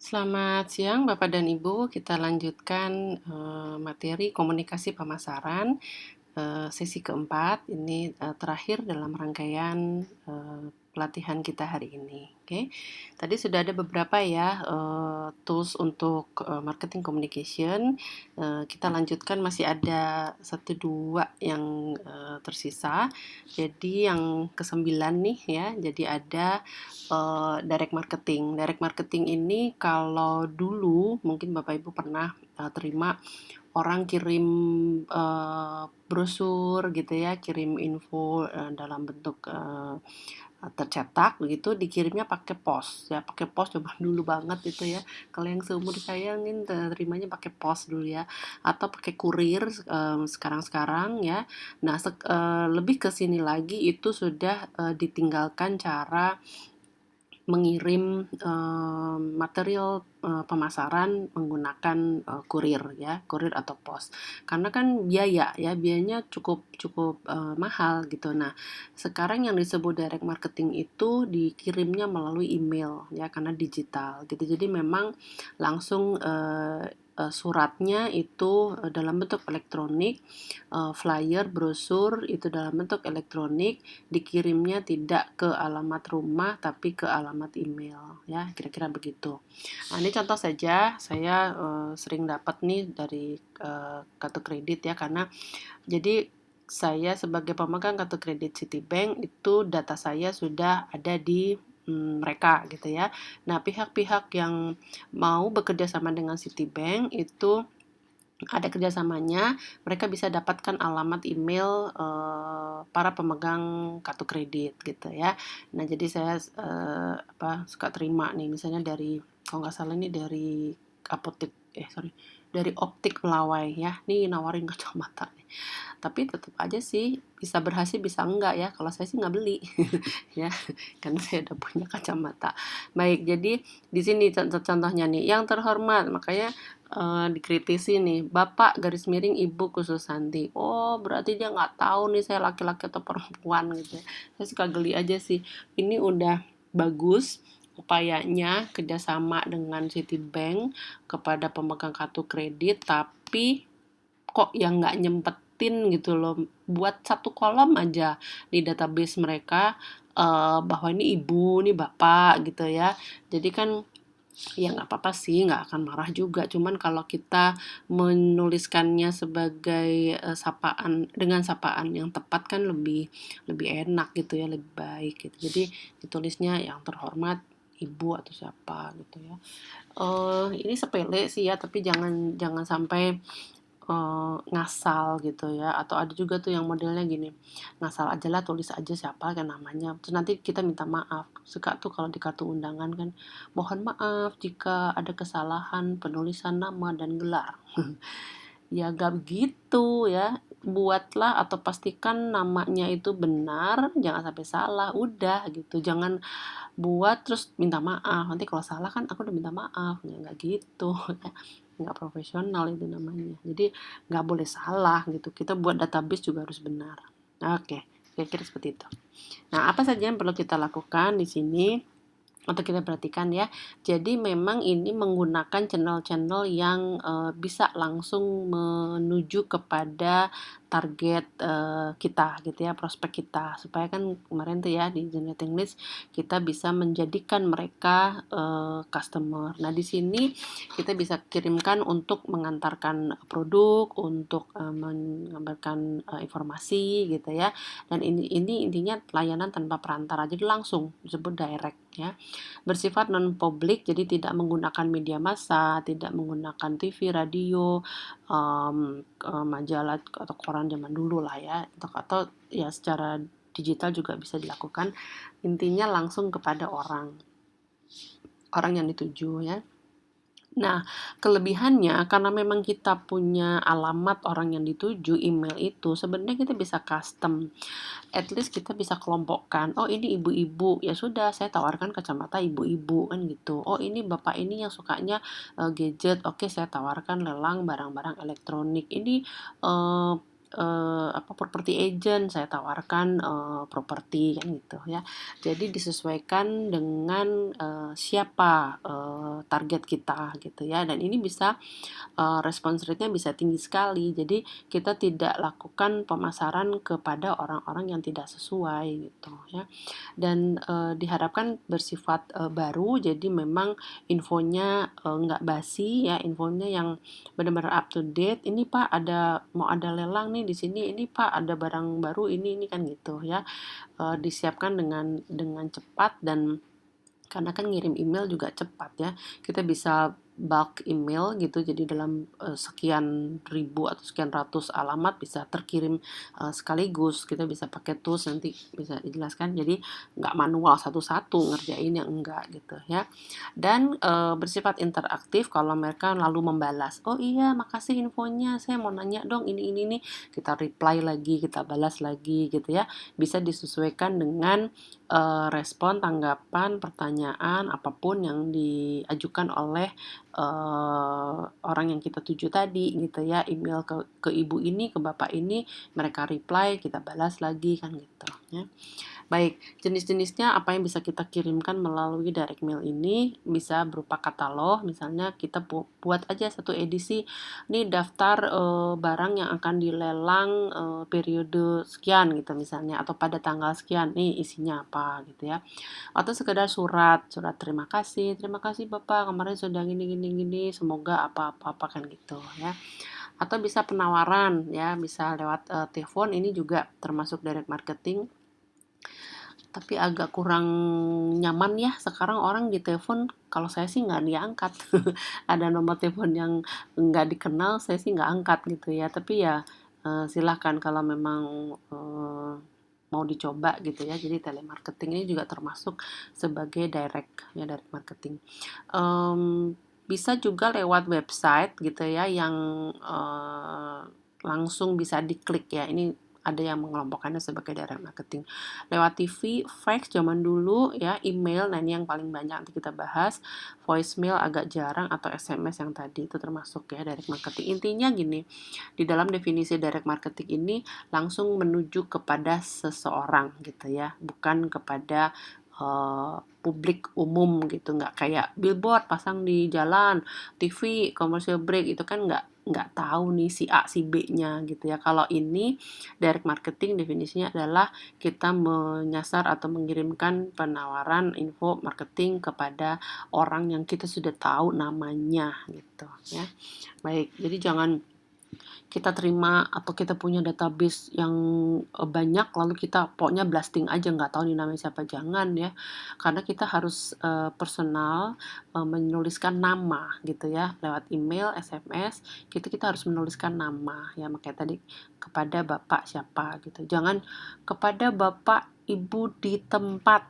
Selamat siang Bapak dan Ibu, kita lanjutkan materi komunikasi pemasaran sesi keempat. Ini terakhir dalam rangkaian pelatihan kita hari ini. Oke, tadi sudah ada beberapa ya tools untuk marketing communication. Kita lanjutkan, masih ada 1-2 yang tersisa. Jadi yang ke-9 nih ya. Jadi ada direct marketing. Direct marketing ini kalau dulu mungkin Bapak Ibu pernah terima orang kirim brosur gitu ya, kirim info dalam bentuk tercetak begitu, dikirimnya pakai pos ya, pakai pos coba dulu banget itu ya. Kalau yang seumur saya ini terimanya pakai pos dulu ya, atau pakai kurir sekarang-sekarang ya. Nah, lebih ke sini lagi itu sudah ditinggalkan cara mengirim material pemasaran menggunakan kurir ya, kurir atau pos. Karena kan biayanya cukup cukup mahal gitu. Nah, sekarang yang disebut direct marketing itu dikirimnya melalui email ya, karena digital gitu. Jadi memang langsung suratnya itu dalam bentuk elektronik, flyer, brosur itu dalam bentuk elektronik, dikirimnya tidak ke alamat rumah tapi ke alamat email ya, kira-kira begitu. Nah, ini contoh saja, saya sering dapat nih dari kartu kredit ya, karena jadi saya sebagai pemegang kartu kredit Citibank itu data saya sudah ada di mereka gitu ya. Nah, pihak-pihak yang mau bekerja sama dengan Citibank itu ada kerjasamanya, mereka bisa dapatkan alamat email para pemegang kartu kredit gitu ya. Nah, jadi saya suka terima nih, misalnya dari, kalau nggak salah ini dari dari Optik Melawai ya, nih nawarin kacamata nih. Tapi tetap aja sih bisa berhasil bisa enggak ya. Kalau saya sih nggak beli ya, karena saya udah punya kacamata. Baik, jadi di sini contohnya nih, yang terhormat, makanya dikritisi nih, Bapak garis miring Ibu khusus Santi. Oh, berarti dia nggak tahu nih saya laki-laki atau perempuan gitu ya. Saya suka geli aja sih. Ini udah bagus upayanya kerjasama dengan Citibank kepada pemegang kartu kredit, tapi kok yang nggak nyempetin gitu loh buat satu kolom aja di database mereka bahwa ini ibu, ini bapak gitu ya. Jadi kan ya nggak apa-apa sih, nggak akan marah juga. Cuman kalau kita menuliskannya sebagai sapaan, dengan sapaan yang tepat kan lebih lebih enak gitu ya, lebih baik gitu. Jadi ditulisnya yang terhormat ibu atau siapa gitu ya. Ini sepele sih ya, tapi jangan jangan sampai ngasal gitu ya, atau ada juga tuh yang modelnya gini, ngasal aja lah, tulis aja siapa kan namanya, terus nanti kita minta maaf. Suka tuh kalau di kartu undangan kan, mohon maaf jika ada kesalahan penulisan nama dan gelar. Ya gak begitu ya, buatlah atau pastikan namanya itu benar, jangan sampai salah, udah gitu. Jangan buat terus minta maaf, nanti kalau salah kan aku udah minta maaf, ya nggak gitu. Nggak profesional itu namanya. Jadi nggak boleh salah gitu, kita buat database juga harus benar. Oke, kira-kira seperti itu. Nah, apa saja yang perlu kita lakukan di sini atau kita perhatikan ya. Jadi memang ini menggunakan channel-channel yang bisa langsung menuju kepada target kita gitu ya, prospek kita. Supaya kan kemarin tuh ya di generating list kita bisa menjadikan mereka customer. Nah, di sini kita bisa kirimkan untuk mengantarkan produk, untuk mengabarkan informasi gitu ya. Dan ini intinya layanan tanpa perantara. Jadi langsung disebut direct ya. Bersifat non-publik, jadi tidak menggunakan media massa, tidak menggunakan TV, radio, majalah atau koran zaman dulu lah ya, atau ya secara digital juga bisa dilakukan. Intinya langsung kepada orang yang dituju ya. Nah, kelebihannya karena memang kita punya alamat orang yang dituju, email itu sebenarnya kita bisa custom. At least kita bisa kelompokkan, oh ini ibu-ibu, ya sudah saya tawarkan kacamata ibu-ibu kan gitu. Oh ini bapak ini yang sukanya gadget, oke saya tawarkan lelang barang-barang elektronik. Ini property agent, saya tawarkan properti kan gitu ya. Jadi disesuaikan dengan siapa target kita gitu ya. Dan ini bisa response rate-nya bisa tinggi sekali. Jadi kita tidak lakukan pemasaran kepada orang-orang yang tidak sesuai gitu ya. Dan diharapkan bersifat baru, jadi memang infonya nggak basi ya, infonya yang benar-benar up to date. Ini Pak mau ada lelang nih di sini, ini Pak ada barang baru ini kan gitu ya. Disiapkan dengan cepat, dan karena kan ngirim email juga cepat ya, kita bisa bulk email gitu, jadi dalam sekian ribu atau sekian ratus alamat bisa terkirim sekaligus. Kita bisa pakai tools, nanti bisa dijelaskan, jadi nggak manual satu-satu ngerjain yang enggak gitu ya. Dan bersifat interaktif, kalau mereka lalu membalas, oh iya makasih infonya, saya mau nanya dong ini nih, kita reply lagi, kita balas lagi gitu ya. Bisa disesuaikan dengan respon, tanggapan, pertanyaan, apapun yang diajukan oleh orang yang kita tuju tadi gitu ya. Email ke ibu ini, ke bapak ini, mereka reply, kita balas lagi kan gitu ya. Baik, jenis-jenisnya apa yang bisa kita kirimkan melalui direct mail ini bisa berupa katalog, misalnya kita buat aja satu edisi, ini daftar barang yang akan dilelang periode sekian gitu misalnya, atau pada tanggal sekian, nih isinya apa gitu ya. Atau sekedar surat terima kasih Bapak kemarin sudah gini, semoga apa-apa kan gitu ya. Atau bisa penawaran ya, bisa lewat telepon, ini juga termasuk direct marketing. Tapi agak kurang nyaman ya, sekarang orang di telepon, kalau saya sih nggak diangkat. Ada nomor telepon yang nggak dikenal, saya sih nggak angkat gitu ya. Tapi ya silahkan kalau memang mau dicoba gitu ya. Jadi telemarketing ini juga termasuk sebagai direct marketing. Bisa juga lewat website gitu ya, yang langsung bisa diklik ya. Ini ada yang mengelompokkannya sebagai direct marketing. Lewat TV, fax zaman dulu ya, email, nah ini yang paling banyak nanti kita bahas. Voicemail agak jarang, atau SMS yang tadi itu termasuk ya direct marketing. Intinya gini, di dalam definisi direct marketing ini langsung menuju kepada seseorang gitu ya, bukan kepada publik umum gitu, nggak kayak billboard pasang di jalan, TV, commercial break, itu kan nggak tahu nih si A si B-nya gitu ya. Kalau ini direct marketing definisinya adalah kita menyasar atau mengirimkan penawaran info marketing kepada orang yang kita sudah tahu namanya gitu ya. Baik, jadi jangan kita terima atau kita punya database yang banyak lalu kita pokoknya blasting aja, nggak tahu nih namanya siapa, jangan ya. Karena kita harus personal, menuliskan nama gitu ya, lewat email, SMS, kita harus menuliskan nama ya, makanya tadi kepada bapak siapa gitu. Jangan kepada bapak ibu di tempat.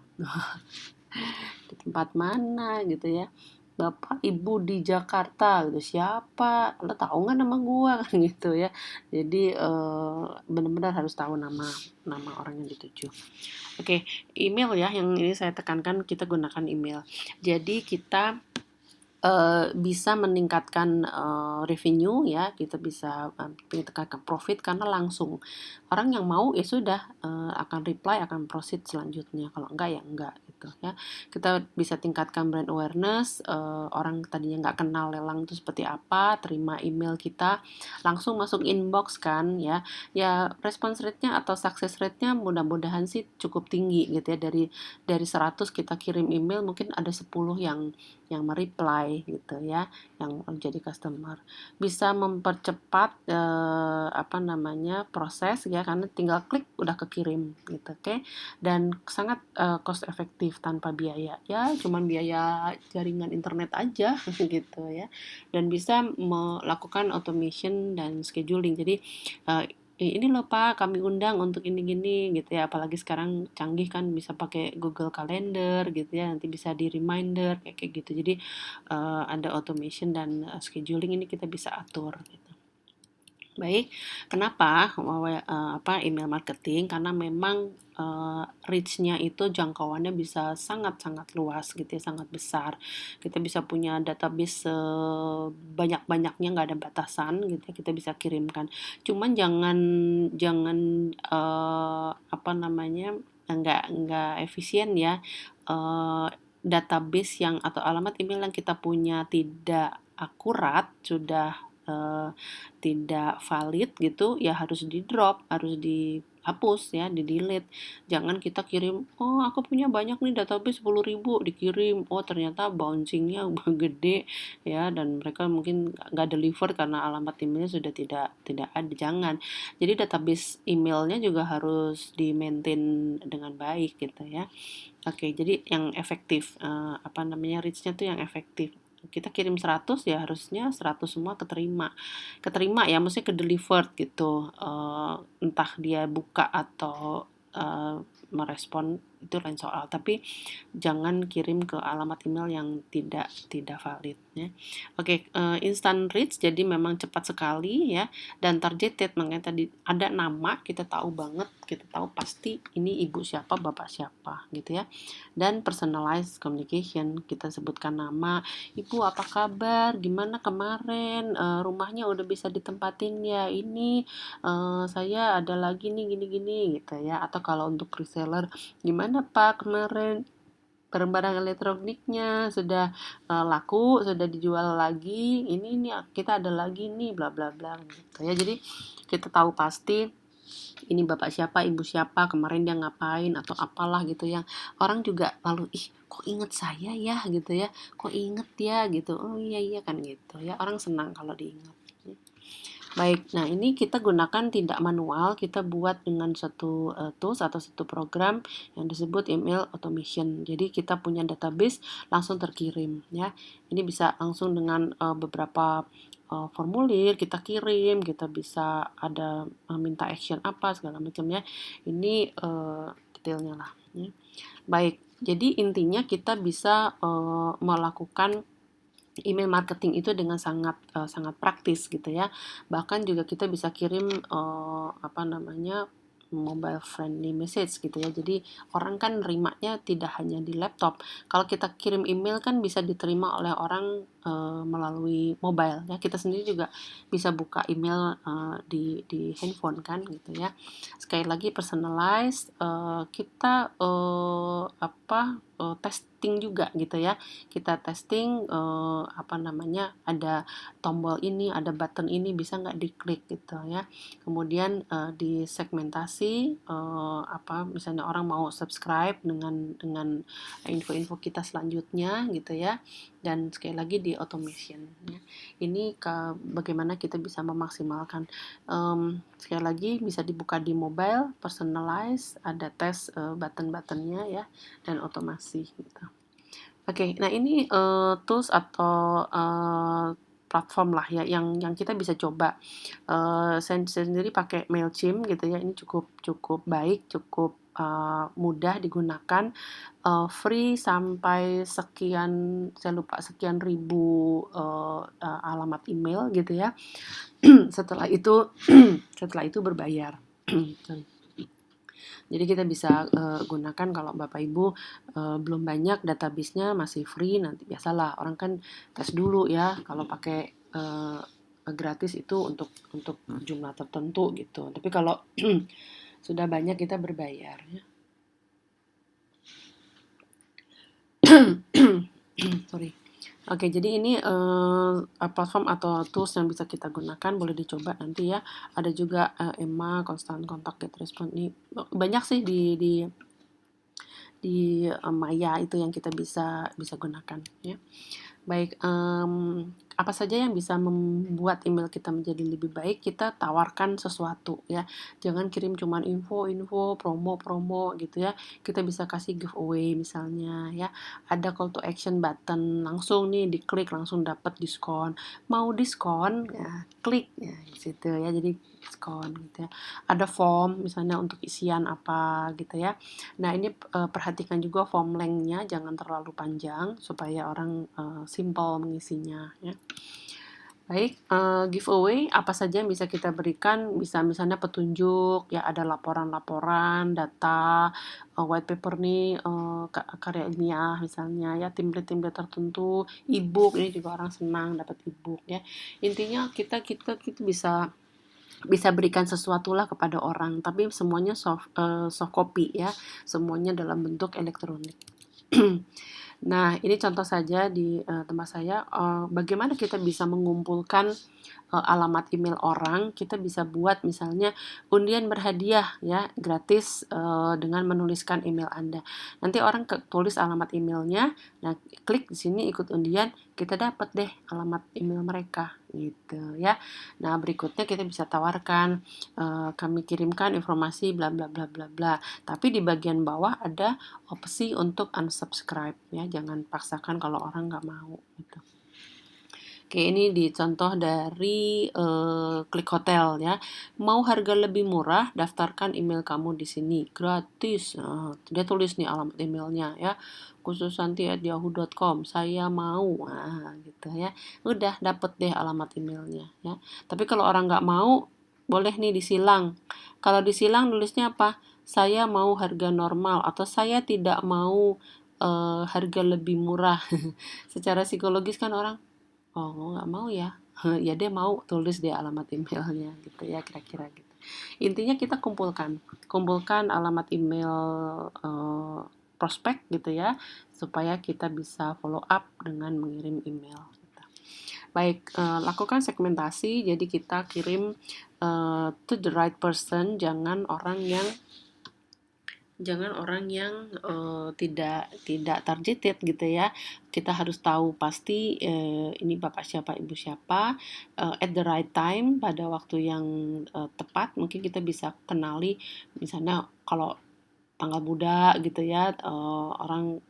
Di tempat mana gitu ya, bapak ibu di Jakarta gitu, siapa, lo tahu nggak nama gua kan gitu ya. Jadi benar-benar harus tahu nama orang yang dituju. Oke, email ya, yang ini saya tekankan, kita gunakan email. Jadi kita bisa meningkatkan revenue ya, kita bisa meningkatkan profit karena langsung orang yang mau ya sudah akan reply, akan proceed selanjutnya, kalau enggak ya enggak gitu ya. Kita bisa tingkatkan brand awareness, orang tadinya nggak kenal lelang itu seperti apa, terima email kita langsung masuk inbox kan ya. Ya response rate-nya atau success rate-nya mudah-mudahan sih cukup tinggi gitu ya. Dari 100 kita kirim email, mungkin ada 10 yang mereply gitu ya, yang jadi customer. Bisa mempercepat proses ya, karena tinggal klik udah kekirim gitu, oke. Dan sangat cost efektif tanpa biaya. Ya cuman biaya jaringan internet aja gitu ya. Dan bisa melakukan automation dan scheduling. Jadi ini loh Pak, kami undang untuk ini gini gitu ya. Apalagi sekarang canggih kan, bisa pakai Google Calendar gitu ya, nanti bisa di reminder kayak gitu. Jadi ada automation dan scheduling, ini kita bisa atur gitu. Baik, kenapa email marketing? Karena memang reach-nya itu jangkauannya bisa sangat-sangat luas gitu ya, sangat besar. Kita bisa punya database sebanyak-banyaknya, nggak ada batasan gitu ya, kita bisa kirimkan. Cuman jangan jangan nggak efisien ya. Database yang atau alamat email yang kita punya tidak akurat, sudah eh, tidak valid gitu, ya harus di-drop, harus dihapus ya, di-delete. Jangan kita kirim, "Oh, aku punya banyak nih database 10.000 dikirim." Oh, ternyata bouncingnya gede ya, dan mereka mungkin nggak deliver karena alamat emailnya sudah tidak tidak ada. Jangan. Jadi database emailnya juga harus di-maintain dengan baik gitu ya. Oke, jadi yang efektif, reach-nya tuh yang efektif. Kita kirim 100 ya harusnya 100 semua keterima. Keterima ya, maksudnya ke-delivered gitu. Entah dia buka atau merespon, itu lain soal. Tapi jangan kirim ke alamat email yang tidak tidak valid ya. Oke, instant reach jadi memang cepat sekali ya, dan targeted, makanya tadi ada nama, kita tahu banget, kita tahu pasti ini ibu siapa, bapak siapa gitu ya. Dan personalized communication, kita sebutkan nama, "Ibu apa kabar? Gimana kemarin? Rumahnya udah bisa ditempatin ya? Ini saya ada lagi nih gini-gini," gitu ya. Atau kalau untuk reseller, "Gimana Pak kemarin barang-barang elektroniknya sudah laku, sudah dijual lagi, ini nih kita ada lagi nih bla bla bla," gitu ya. Jadi kita tahu pasti ini bapak siapa, ibu siapa, kemarin dia ngapain atau apalah gitu ya. Orang juga lalu, "Ih, kok inget saya ya?" gitu ya. "Kok inget ya?" gitu. "Oh iya iya," kan gitu ya. Orang senang kalau diingat. Baik, nah ini kita gunakan tidak manual, kita buat dengan satu tools atau satu program yang disebut email automation. Jadi kita punya database langsung terkirim ya. Ini bisa langsung dengan beberapa formulir kita kirim, kita bisa ada minta action apa segala macam ya. Ini detailnya lah. Ya. Baik, jadi intinya kita bisa melakukan email marketing itu dengan sangat praktis gitu ya. Bahkan juga kita bisa kirim mobile friendly message gitu ya. Jadi orang kan nerimanya tidak hanya di laptop. Kalau kita kirim email kan bisa diterima oleh orang melalui mobile ya. Kita sendiri juga bisa buka email di handphone kan gitu ya. Sekali lagi personalized, kita testing juga gitu ya. Kita testing ada tombol ini, ada button ini, bisa nggak diklik gitu ya. Kemudian disegmentasi, misalnya orang mau subscribe dengan info-info kita selanjutnya gitu ya. Dan sekali lagi di automation ya. Ini bagaimana kita bisa memaksimalkan. Sekali lagi bisa dibuka di mobile, personalize, ada tes button-buttonnya ya, dan otomasi gitu. Oke, nah ini tools atau platform lah ya yang kita bisa coba. Saya sendiri pakai Mailchimp gitu ya. Ini cukup baik, cukup mudah digunakan, free sampai sekian, saya lupa sekian ribu alamat email gitu ya. Setelah itu setelah itu berbayar. Jadi kita bisa gunakan kalau Bapak Ibu belum banyak database-nya, masih free, nanti biasalah orang kan tes dulu ya kalau pakai gratis itu untuk jumlah tertentu gitu. Tapi kalau sudah banyak kita berbayar ya. Sorry. Oke, jadi ini platform atau tools yang bisa kita gunakan, boleh dicoba nanti ya. Ada juga Emma, Constant Contact, GetResponse, ini banyak sih di Maya itu yang kita bisa gunakan ya. Baik, apa saja yang bisa membuat email kita menjadi lebih baik, kita tawarkan sesuatu ya. Jangan kirim cuman info-info, promo-promo gitu ya. Kita bisa kasih giveaway misalnya ya. Ada call to action button, langsung nih diklik langsung dapat diskon. Mau diskon ya, klik ya di situ ya. Jadi diskon gitu ya. Ada form misalnya untuk isian apa gitu ya. Nah, ini perhatikan juga form length-nya jangan terlalu panjang supaya orang simple mengisinya ya. Baik, giveaway apa saja yang bisa kita berikan, bisa misalnya petunjuk, ya ada laporan-laporan, data, white paper nih, karya ilmiah misalnya ya, template-template tertentu, e-book, ini juga orang senang dapat e-book ya. Intinya kita kita kita bisa bisa berikan sesuatu lah kepada orang, tapi semuanya soft copy ya, semuanya dalam bentuk elektronik. Nah, ini contoh saja di tempat saya, bagaimana kita bisa mengumpulkan alamat email orang, kita bisa buat misalnya undian berhadiah ya, gratis dengan menuliskan email Anda. Nanti orang tulis alamat emailnya, nah klik di sini ikut undian, kita dapat deh alamat email mereka gitu ya. Nah, berikutnya kita bisa tawarkan, kami kirimkan informasi bla bla bla bla bla. Tapi di bagian bawah ada opsi untuk unsubscribe ya, jangan paksakan kalau orang nggak mau gitu. Oke, ini dicontoh dari Klik Hotel ya. Mau harga lebih murah, daftarkan email kamu di sini, gratis. Nah, dia tulis nih alamat emailnya ya, khusussanti@yahoo.com. Saya mau, nah gitu ya. Udah dapet deh alamat emailnya ya. Tapi kalau orang nggak mau, boleh nih disilang. Kalau disilang nulisnya apa? Saya mau harga normal atau saya tidak mau harga lebih murah. Secara psikologis kan orang, oh, nggak mau ya? Ya dia mau, tulis deh alamat emailnya gitu ya, kira-kira gitu. Intinya kita kumpulkan alamat email prospek gitu ya, supaya kita bisa follow up dengan mengirim email. Gitu. Baik, lakukan segmentasi, jadi kita kirim to the right person, jangan orang yang tidak targeted gitu ya. Kita harus tahu pasti ini bapak siapa, ibu siapa, at the right time, pada waktu yang tepat. Mungkin kita bisa kenali, misalnya kalau tanggal muda gitu ya, orang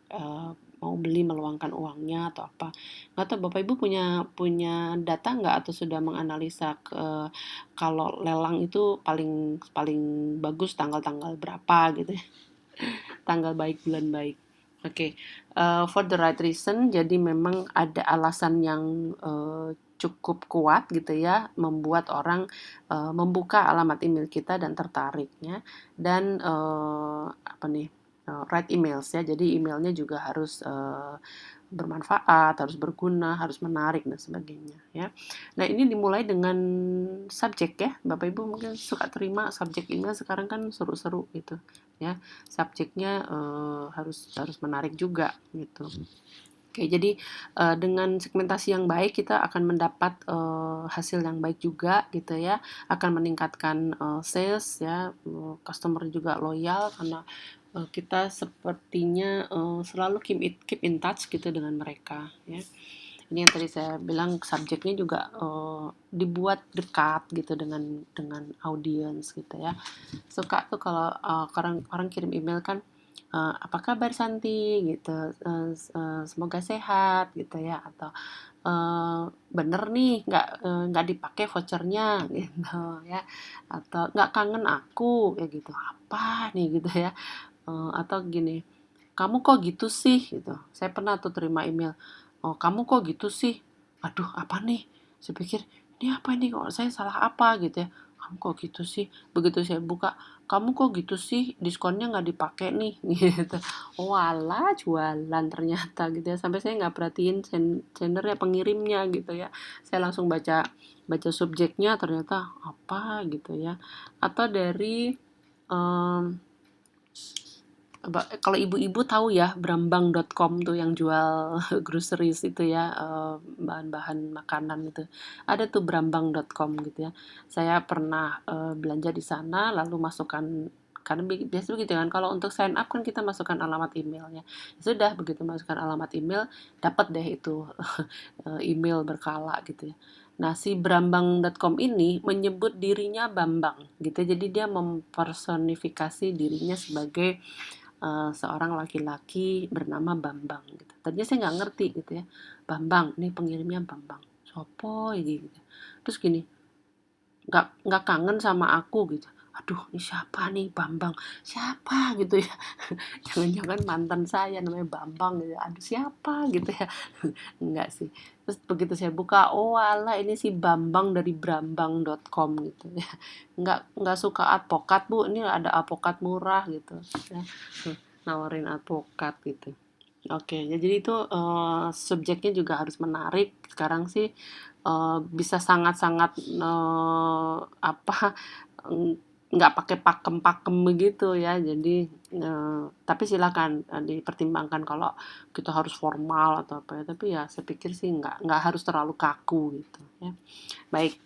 mau beli meluangkan uangnya atau apa. Nggak tahu Bapak Ibu punya punya data nggak, atau sudah menganalisa kalau lelang itu paling paling bagus tanggal-tanggal berapa gitu ya, tanggal baik, bulan baik. Oke, for the right reason, jadi memang ada alasan yang cukup kuat gitu ya, membuat orang membuka alamat email kita dan tertariknya. Dan apa nih, right emails ya, jadi emailnya juga harus bermanfaat, harus berguna, harus menarik dan sebagainya ya. Nah, ini dimulai dengan subjek ya. Bapak Ibu mungkin suka terima subjek email sekarang kan seru-seru gitu ya. Subjeknya harus harus menarik juga gitu. Oke, jadi dengan segmentasi yang baik kita akan mendapat hasil yang baik juga gitu ya, akan meningkatkan sales ya, customer juga loyal karena kita sepertinya selalu keep in touch gitu dengan mereka ya. Ini yang tadi saya bilang, subjeknya juga dibuat dekat gitu dengan audiens gitu ya. Suka tuh kalau orang kirim email kan, apa kabar Santi gitu, semoga sehat gitu ya, atau bener nih nggak dipakai vouchernya gitu ya, atau nggak kangen aku ya gitu, apa nih gitu ya. Atau gini, kamu kok gitu sih gitu. Saya pernah tuh terima email, oh kamu kok gitu sih, aduh apa nih, saya pikir ini apa ini, kok saya salah apa gitu ya, kamu kok gitu sih. Begitu saya buka, kamu kok gitu sih, diskonnya nggak dipakai nih gitu. Walah, jualan ternyata gitu ya, sampai saya nggak perhatiin sendernya, pengirimnya gitu ya. Saya langsung baca baca subjeknya, ternyata apa gitu ya. Atau dari em, kalau ibu-ibu tahu ya brambang.com tuh yang jual groceries itu ya, bahan-bahan makanan itu. Ada tuh brambang.com gitu ya. Saya pernah belanja di sana lalu masukkan, karena biasa begitu kan, kalau untuk sign up kan kita masukkan alamat emailnya. Sudah begitu masukkan alamat email, dapat deh itu email berkala gitu ya. Nah, si brambang.com ini menyebut dirinya Bambang gitu. Jadi dia mempersonifikasi dirinya sebagai seorang laki-laki bernama Bambang gitu. Tadinya saya nggak ngerti gitu ya. Bambang, ini pengirimnya Bambang. Sopo ini gitu. Terus gini, nggak kangen sama aku gitu. aduh ini siapa nih Bambang, siapa gitu ya. Jangan-jangan mantan saya namanya Bambang gitu, aduh siapa gitu ya. Enggak sih. Terus begitu saya buka, oh alah ini si Bambang dari brambang.com gitu ya. Enggak suka advokat Bu, ini ada advokat murah gitu ya. Nawarin advokat gitu. Oke, ya jadi itu subjeknya juga harus menarik. Sekarang sih bisa sangat-sangat apa nggak pakai pakem-pakem begitu ya. Jadi tapi silakan dipertimbangkan kalau kita harus formal atau apa ya. Tapi ya saya pikir sih nggak harus terlalu kaku gitu ya. Baik.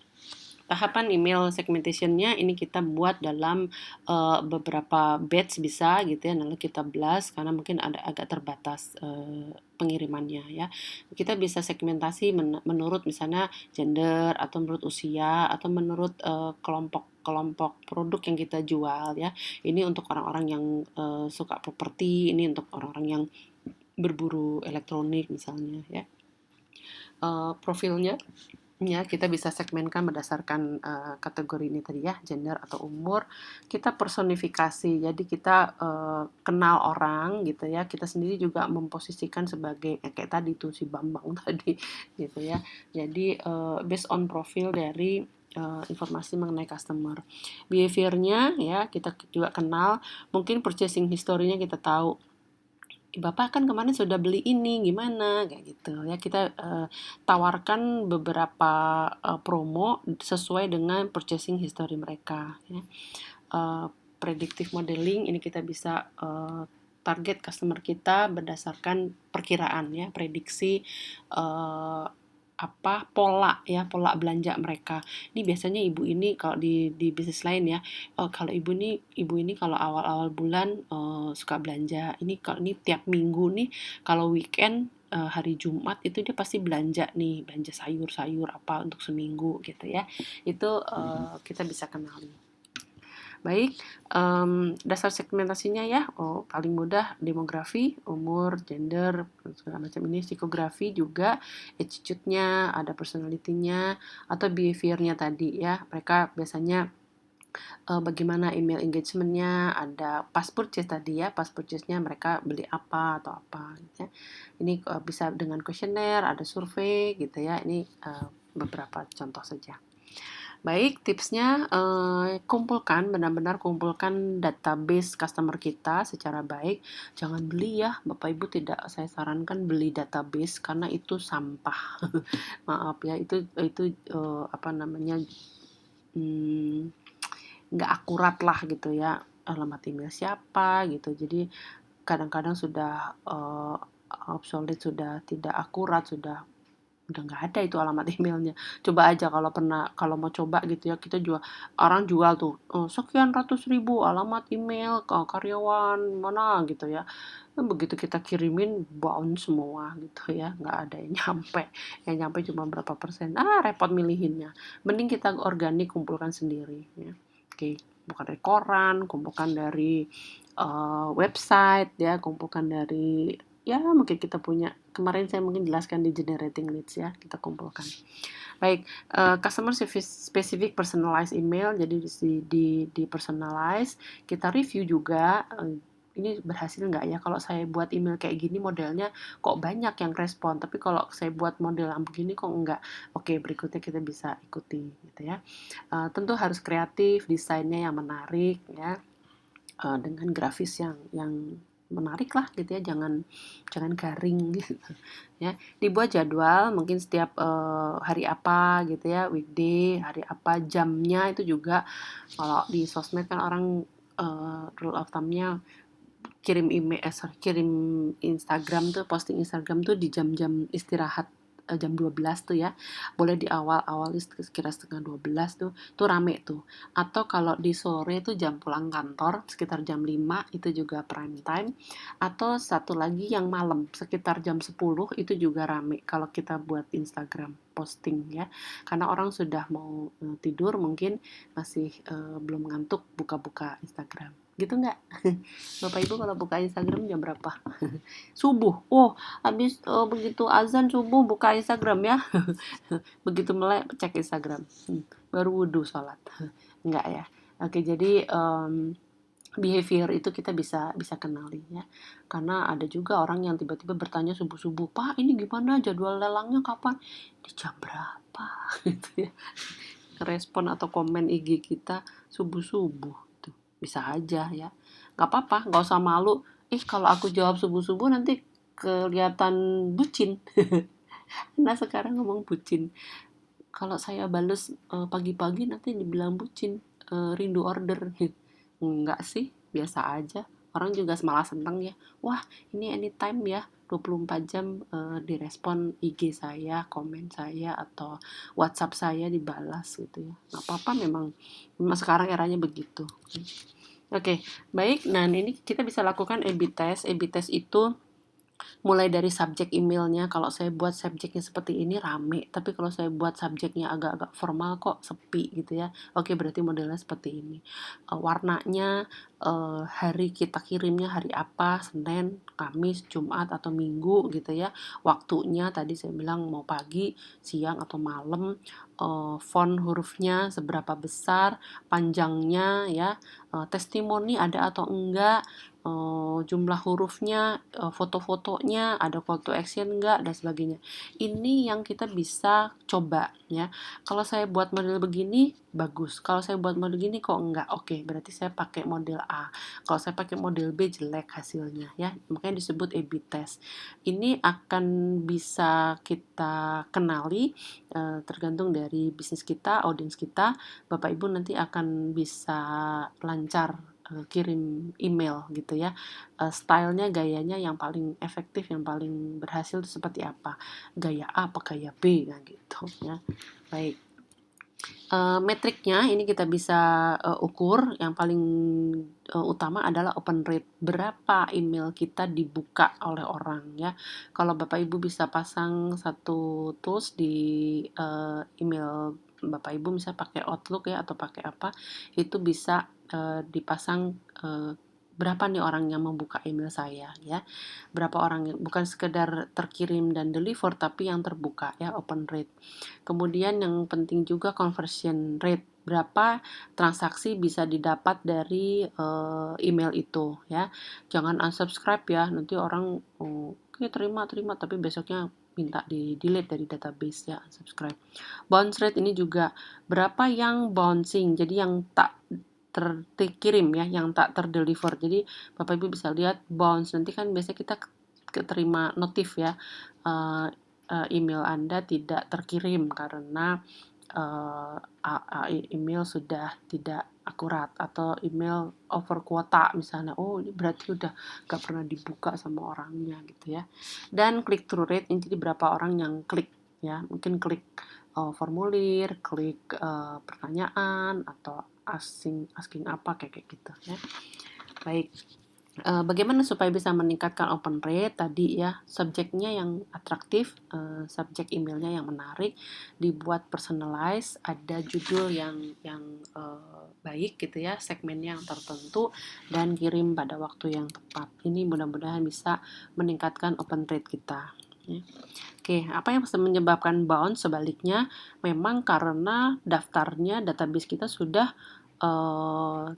Tahapan email segmentation-nya ini kita buat dalam beberapa batch bisa gitu ya, lalu kita blast karena mungkin ada agak terbatas pengirimannya ya. Kita bisa segmentasi menurut misalnya gender atau menurut usia atau menurut kelompok produk yang kita jual ya. Ini untuk orang-orang yang suka properti, ini untuk orang-orang yang berburu elektronik misalnya ya. Profilnya ya, kita bisa segmenkan berdasarkan kategori ini tadi ya, gender atau umur. Kita personifikasi, jadi kita kenal orang gitu ya. Kita sendiri juga memposisikan sebagai kayak tadi tuh si Bambang tadi gitu ya. Jadi based on profil dari informasi mengenai customer. Behaviornya ya kita juga kenal, mungkin purchasing historinya kita tahu. Bapak kan kemarin sudah beli ini, gimana? Kayak gitu ya. Kita tawarkan beberapa promo sesuai dengan purchasing history mereka. Ya. Predictive modeling ini kita bisa target customer kita berdasarkan perkiraan ya, prediksi pola ya, pola belanja mereka. Ini biasanya ibu ini kalau di bisnis lain ya, kalau ibu ini kalau awal-awal bulan suka belanja. Ini tiap minggu nih kalau weekend hari Jumat itu dia pasti belanja nih, belanja sayur-sayur apa untuk seminggu gitu ya. Itu kita bisa kenali. Baik, dasar segmentasinya ya, paling mudah demografi, umur, gender, segala macam ini, psikografi juga, attitude-nya, ada personality-nya, atau behavior-nya tadi ya. Mereka biasanya bagaimana email engagement-nya, ada pas purchase tadi ya, pas purchase-nya mereka beli apa atau apa gitu ya. Ini bisa dengan kuesioner, ada survei gitu ya. Ini beberapa contoh saja. Baik, tipsnya benar-benar kumpulkan database customer kita secara baik. Jangan beli ya, Bapak Ibu, tidak saya sarankan beli database karena itu sampah. Maaf ya, itu apa namanya, nggak akurat lah gitu ya, alamat email siapa gitu. Jadi kadang-kadang sudah obsolete, sudah tidak akurat, udah nggak ada itu alamat emailnya. Coba aja kalau mau coba gitu ya, kita orang jual tuh sekian ratus ribu alamat email ke karyawan mana gitu ya. Begitu kita kirimin bounce semua gitu ya, nggak ada yang nyampe cuma berapa persen. Repot milihinnya. Mending kita organik kumpulkan sendiri ya. Oke, bukan dari koran, kumpulkan dari website ya, kumpulkan dari ya mungkin kita punya, kemarin saya mungkin jelaskan di generating leads ya, kita kumpulkan. Baik, customer specific personalized email, jadi di personalize, kita review juga ini berhasil nggak ya, kalau saya buat email kayak gini modelnya kok banyak yang respon, tapi kalau saya buat model yang begini kok enggak. Oke, berikutnya kita bisa ikuti gitu ya. Tentu harus kreatif, desainnya yang menarik ya, dengan grafis yang menarik lah gitu ya, jangan garing gitu ya. Dibuat jadwal mungkin setiap hari apa gitu ya, weekday, hari apa, jamnya itu juga. Kalau di sosmed kan orang rule of thumb-nya kirim Instagram tuh, posting Instagram tuh di jam-jam istirahat, jam 12 tuh ya. Boleh di awal-awal sekira setengah 12 tuh rame tuh. Atau kalau di sore tuh jam pulang kantor sekitar jam 5 itu juga prime time. Atau satu lagi yang malam sekitar jam 10 itu juga rame kalau kita buat Instagram posting ya. Karena orang sudah mau tidur, mungkin masih belum ngantuk, buka-buka Instagram. Gitu nggak? Bapak Ibu kalau buka Instagram jam berapa? Subuh. Oh, habis begitu azan subuh buka Instagram ya. Begitu melek cek Instagram. Baru wudhu sholat. Enggak ya. Oke, jadi behavior itu kita bisa bisa kenali ya. Karena ada juga orang yang tiba-tiba bertanya subuh-subuh, "Pak, ini gimana jadwal lelangnya kapan?" Di jam berapa? Gitu ya. Respon atau komen IG kita subuh-subuh tuh. Bisa aja ya. Nggak apa-apa, nggak usah malu. Kalau aku jawab subuh-subuh nanti kelihatan bucin. Nah, sekarang ngomong bucin. Kalau saya bales pagi-pagi nanti dibilang bucin, rindu order gitu. Enggak sih, biasa aja. Orang juga malah seneng ya. Wah, ini anytime ya, 24 jam direspon IG saya, komen saya, atau WhatsApp saya dibalas gitu ya. Nggak apa-apa, memang sekarang eranya begitu. Oke, baik. Nah, ini kita bisa lakukan A/B test. A/B test itu mulai dari subjek emailnya. Kalau saya buat subjeknya seperti ini rame, tapi kalau saya buat subjeknya agak-agak formal kok sepi gitu ya. Oke, berarti modelnya seperti ini. Warnanya, hari kita kirimnya hari apa, Senin, Kamis, Jumat, atau Minggu gitu ya. Waktunya tadi saya bilang mau pagi, siang, atau malam. Font hurufnya seberapa besar, panjangnya ya, testimoni ada atau enggak, jumlah hurufnya, foto-fotonya, ada call to action enggak, dan sebagainya. Ini yang kita bisa coba ya. Kalau saya buat model begini, bagus. Kalau saya buat model gini kok enggak, oke, berarti saya pakai model A. Kalau saya pakai model B, jelek hasilnya ya. Makanya disebut A/B test. Ini akan bisa kita kenali tergantung dari bisnis kita, audiens kita. Bapak Ibu nanti akan bisa lancar kirim email gitu ya. Stylenya, gayanya yang paling efektif, yang paling berhasil itu seperti apa? Gaya A apa gaya B? Nah gitu ya. Baik. Metriknya ini kita bisa ukur. Yang paling utama adalah open rate. Berapa email kita dibuka oleh orang ya. Kalau Bapak Ibu bisa pasang satu tools di email Bapak Ibu, misalnya pakai Outlook ya atau pakai apa, itu bisa dipasang berapa nih orang yang membuka email saya ya. Berapa orang yang bukan sekedar terkirim dan deliver, tapi yang terbuka ya, open rate. Kemudian yang penting juga conversion rate. Berapa transaksi bisa didapat dari email itu ya. Jangan unsubscribe ya. Nanti orang oke, terima tapi besoknya minta di delete dari database ya, unsubscribe. Bounce rate ini juga berapa yang bouncing. Jadi yang tak terkirim ya, yang tak terdeliver. Jadi Bapak Ibu bisa lihat bounce. Nanti kan biasanya kita keterima notif ya, email Anda tidak terkirim karena email sudah tidak akurat, atau email over kuota misalnya. Oh, ini berarti udah gak pernah dibuka sama orangnya gitu ya. Dan click through rate, ini jadi berapa orang yang klik ya. Mungkin klik formulir, klik pertanyaan, atau asking apa kayak gitu ya. Baik. Bagaimana supaya bisa meningkatkan open rate tadi ya, subjeknya yang atraktif, subjek emailnya yang menarik, dibuat personalize, ada judul yang baik gitu ya, segmennya yang tertentu, dan kirim pada waktu yang tepat. Ini mudah-mudahan bisa meningkatkan open rate kita ya. Oke, apa yang bisa menyebabkan bounce? Sebaliknya, memang karena daftarnya, database kita sudah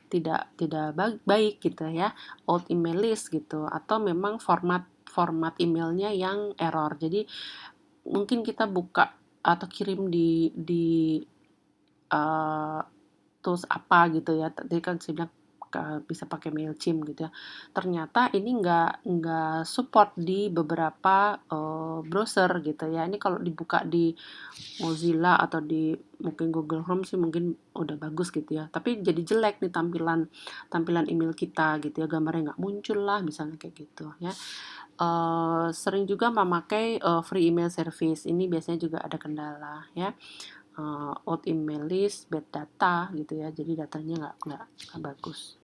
tidak baik gitu ya, old email list gitu, atau memang format emailnya yang error. Jadi mungkin kita buka atau kirim di tools apa gitu ya. Tadi kan saya bilang bisa pakai Mailchimp gitu ya. Ternyata ini nggak support di beberapa browser gitu ya. Ini kalau dibuka di Mozilla atau di mungkin Google Chrome sih mungkin udah bagus gitu ya. Tapi jadi jelek nih tampilan email kita gitu ya. Gambarnya nggak muncul lah misalnya kayak gitu ya. Sering juga memakai free email service. Ini biasanya juga ada kendala ya. Old email list, bad data gitu ya. Jadi datanya nggak bagus.